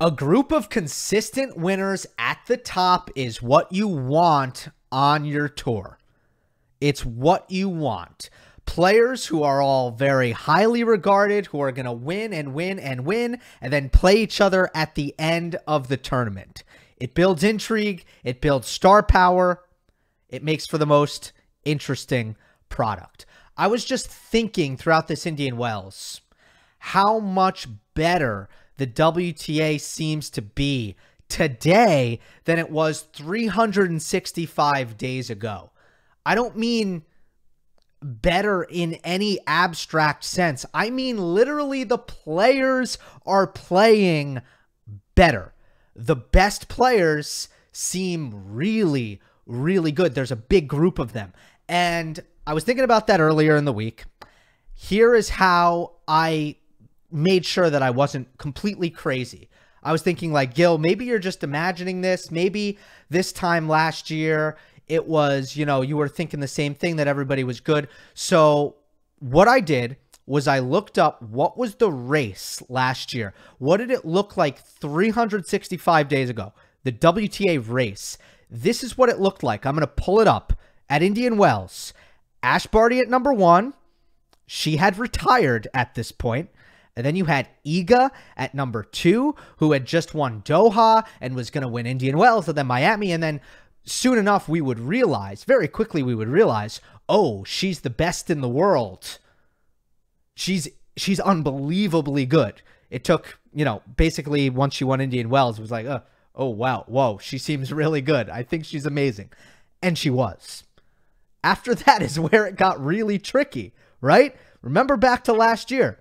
A group of consistent winners at the top is what you want on your tour. It's what you want. Players who are all very highly regarded, who are going to win and win and win, and then play each other at the end of the tournament. It builds intrigue. It builds star power. It makes for the most interesting product. I was just thinking throughout this Indian Wells how much better the WTA seems to be today than it was 365 days ago. I don't mean better in any abstract sense. I mean literally the players are playing better. The best players seem really, really good. There's a big group of them. And I was thinking about that earlier in the week. Here is how I made sure that I wasn't completely crazy. I was thinking like, Gil, maybe you're just imagining this. Maybe this time last year it was, you know, you were thinking the same thing, that everybody was good. So what I did was I looked up what was the race last year. What did it look like 365 days ago? The WTA race. This is what it looked like. I'm going to pull it up at Indian Wells. Ash Barty at number 1. She had retired at this point. And then you had Iga at number 2, who had just won Doha and was going to win Indian Wells and then Miami. And then soon enough, we would realize, very quickly we would realize, oh, she's the best in the world. She's unbelievably good. It took, you know, basically once she won Indian Wells, it was like, oh, wow, whoa, she seems really good. I think she's amazing. And she was. After that is where it got really tricky, right? Remember back to last year.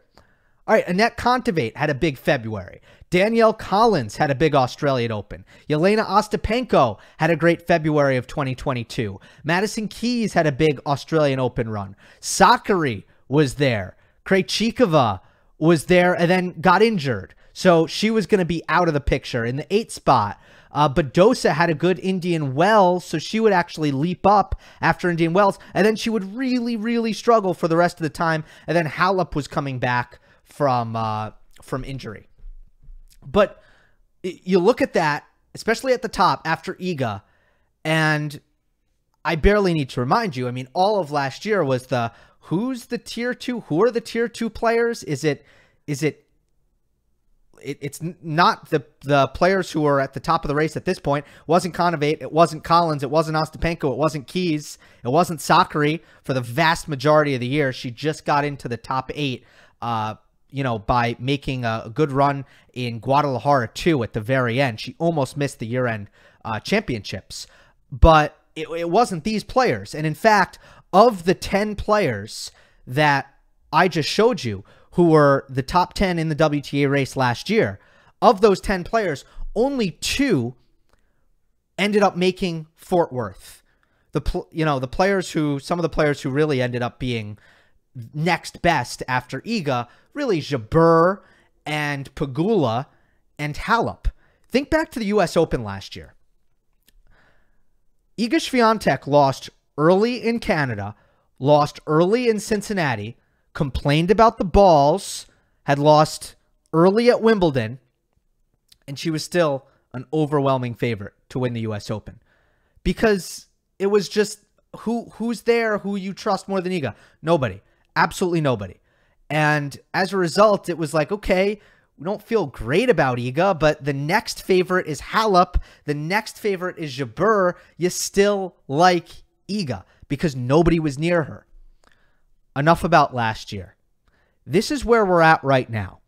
All right, Annette Kontaveit had a big February. Danielle Collins had a big Australian Open. Elena Ostapenko had a great February of 2022. Madison Keys had a big Australian Open run. Sakkari was there. Krejcikova was there and then got injured. So she was going to be out of the picture in the 8th spot. Badosa had a good Indian Wells, so she would actually leap up after Indian Wells. And then she would really, really struggle for the rest of the time. And then Halep was coming back from injury. But you look at that, especially at the top after Iga, and I barely need to remind you, I mean, all of last year was who's the tier 2? Who are the tier 2 players? It's not the players who are at the top of the race at this point. It wasn't Kontaveit, it wasn't Collins, it wasn't Ostapenko, it wasn't Keys, it wasn't Sakkari for the vast majority of the year. She just got into the top 8, you know, by making a good run in Guadalajara too at the very end. She almost missed the year-end championships. But it wasn't these players. And in fact, of the 10 players that I just showed you who were the top 10 in the WTA race last year, of those 10 players, only 2 ended up making Fort Worth. Some of the players who really ended up being next best after Iga, really Jabeur and Pegula and Halep. Think back to the U.S. Open last year. Iga Swiatek lost early in Canada, lost early in Cincinnati, complained about the balls, had lost early at Wimbledon, and she was still an overwhelming favorite to win the U.S. Open. Because it was just, who's there who you trust more than Iga? Nobody. Absolutely nobody. And as a result, it was like, okay, we don't feel great about Iga, but the next favorite is Halep. The next favorite is Jabeur. You still like Iga because nobody was near her. Enough about last year. This is where we're at right now.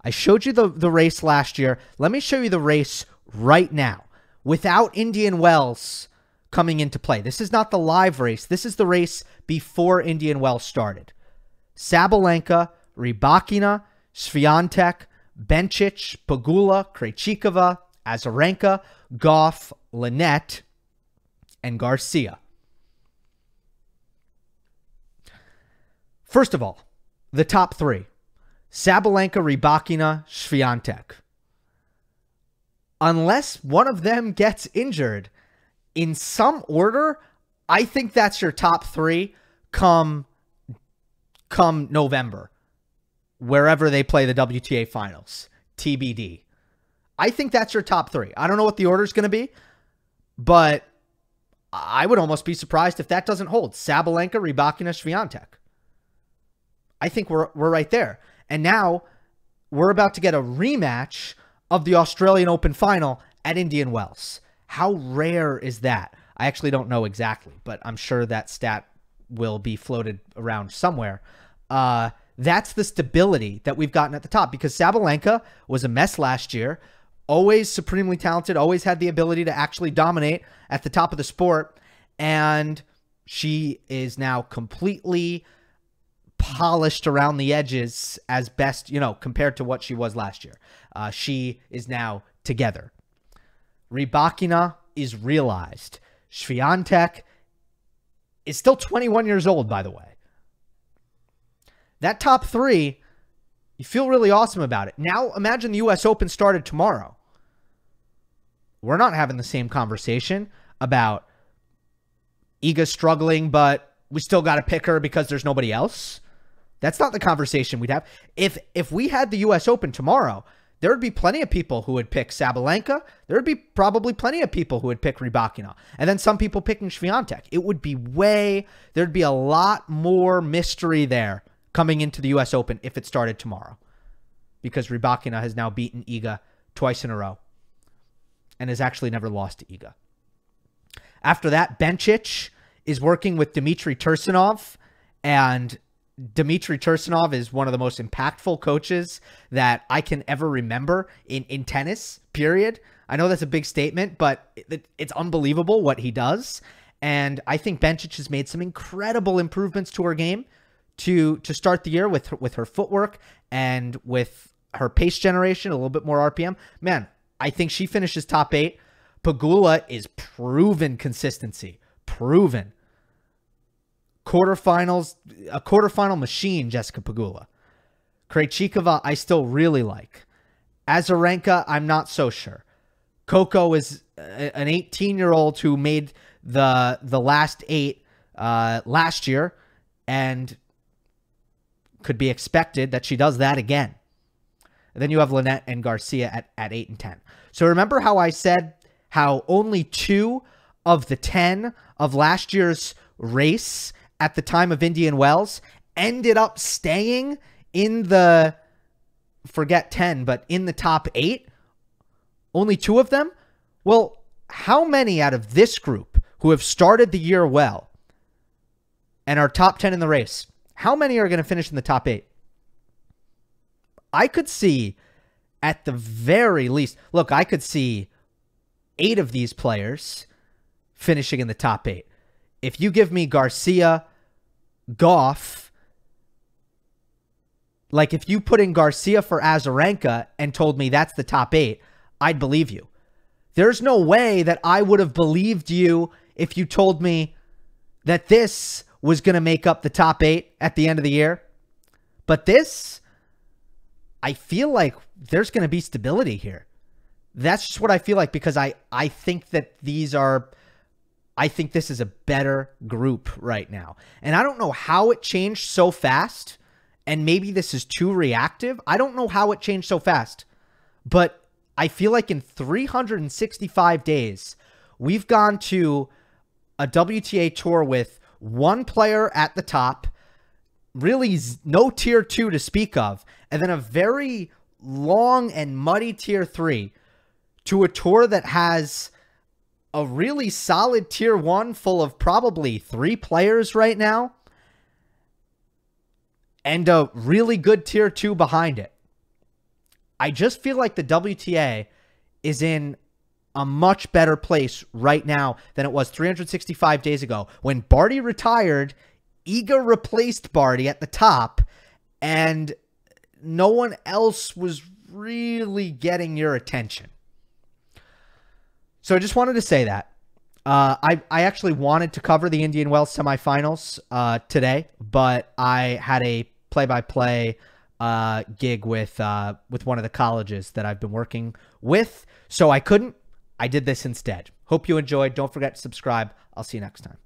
I showed you the race last year. Let me show you the race right now without Indian Wells coming into play. This is not the live race. This is the race before Indian Wells started. Sabalenka, Rybakina, Swiatek, Bencic, Pegula, Krejcikova, Azarenka, Goff, Linette, and Garcia. First of all, the top 3. Sabalenka, Rybakina, Swiatek. Unless one of them gets injured, in some order, I think that's your top 3 come November, wherever they play the WTA finals. TBD. I think that's your top three. I don't know what the order is going to be, but I would almost be surprised if that doesn't hold. Sabalenka, Rybakina, Swiatek. I think we're right there. And now we're about to get a rematch of the Australian Open final at Indian Wells. How rare is that? I actually don't know exactly, but I'm sure that stat will be floated around somewhere. That's the stability that we've gotten at the top, because Sabalenka was a mess last year, always supremely talented, always had the ability to actually dominate at the top of the sport, and she is now completely polished around the edges as best, compared to what she was last year. She is now together. Rybakina is realized. Swiatek is still 21 years old, by the way. That top three, you feel really awesome about it. Now, imagine the U.S. Open started tomorrow. We're not having the same conversation about Iga struggling, but we still got to pick her because there's nobody else. That's not the conversation we'd have. If we had the U.S. Open tomorrow, there would be plenty of people who would pick Sabalenka. There would be probably plenty of people who would pick Rybakina. And then some people picking Swiatek. It would be there'd be a lot more mystery there coming into the U.S. Open if it started tomorrow. Because Rybakina has now beaten Iga twice in a row and has actually never lost to Iga. After that, Bencic is working with Dmitry Tursunov, and Dmitry Tursunov is one of the most impactful coaches that I can ever remember in tennis, period. I know that's a big statement, but it's unbelievable what he does. And I think Bencic has made some incredible improvements to her game to start the year with her footwork and with her pace generation, a little bit more RPM. Man, I think she finishes top 8. Pegula is proven consistency. Proven. Quarterfinals, a quarterfinal machine, Jessica Pegula. Krejcikova, I still really like. Azarenka, I'm not so sure. Coco is an 18-year-old who made the last 8 last year, and could be expected that she does that again. And then you have Lynette and Garcia at 8 and 10. So remember how I said how only 2 of the 10 of last year's race at the time of Indian Wells ended up staying in the, forget 10, but in the top 8? Only 2 of them? Well, how many out of this group who have started the year well and are top 10 in the race, how many are going to finish in the top 8? I could see, at the very least, look, I could see 8 of these players finishing in the top 8. If you give me Garcia, Goff, like if you put in Garcia for Azarenka and told me that's the top 8, I'd believe you. There's no way that I would have believed you if you told me that this was going to make up the top 8 at the end of the year. But this, I feel like there's going to be stability here. That's just what I feel like, because I think that I think this is a better group right now. And I don't know how it changed so fast, and maybe this is too reactive. I don't know how it changed so fast, but I feel like in 365 days, we've gone to a WTA tour with 1 player at the top, really no tier 2 to speak of, and then a very long and muddy tier 3, to a tour that has a really solid tier 1 full of probably 3 players right now, and a really good tier 2 behind it. I just feel like the WTA is in a much better place right now than it was 365 days ago. When Barty retired, Iga replaced Barty at the top, and no one else was really getting your attention. So I just wanted to say that. I actually wanted to cover the Indian Wells semifinals today, but I had a play-by-play gig with one of the colleges that I've been working with, so I couldn't. I did this instead. Hope you enjoyed. Don't forget to subscribe. I'll see you next time.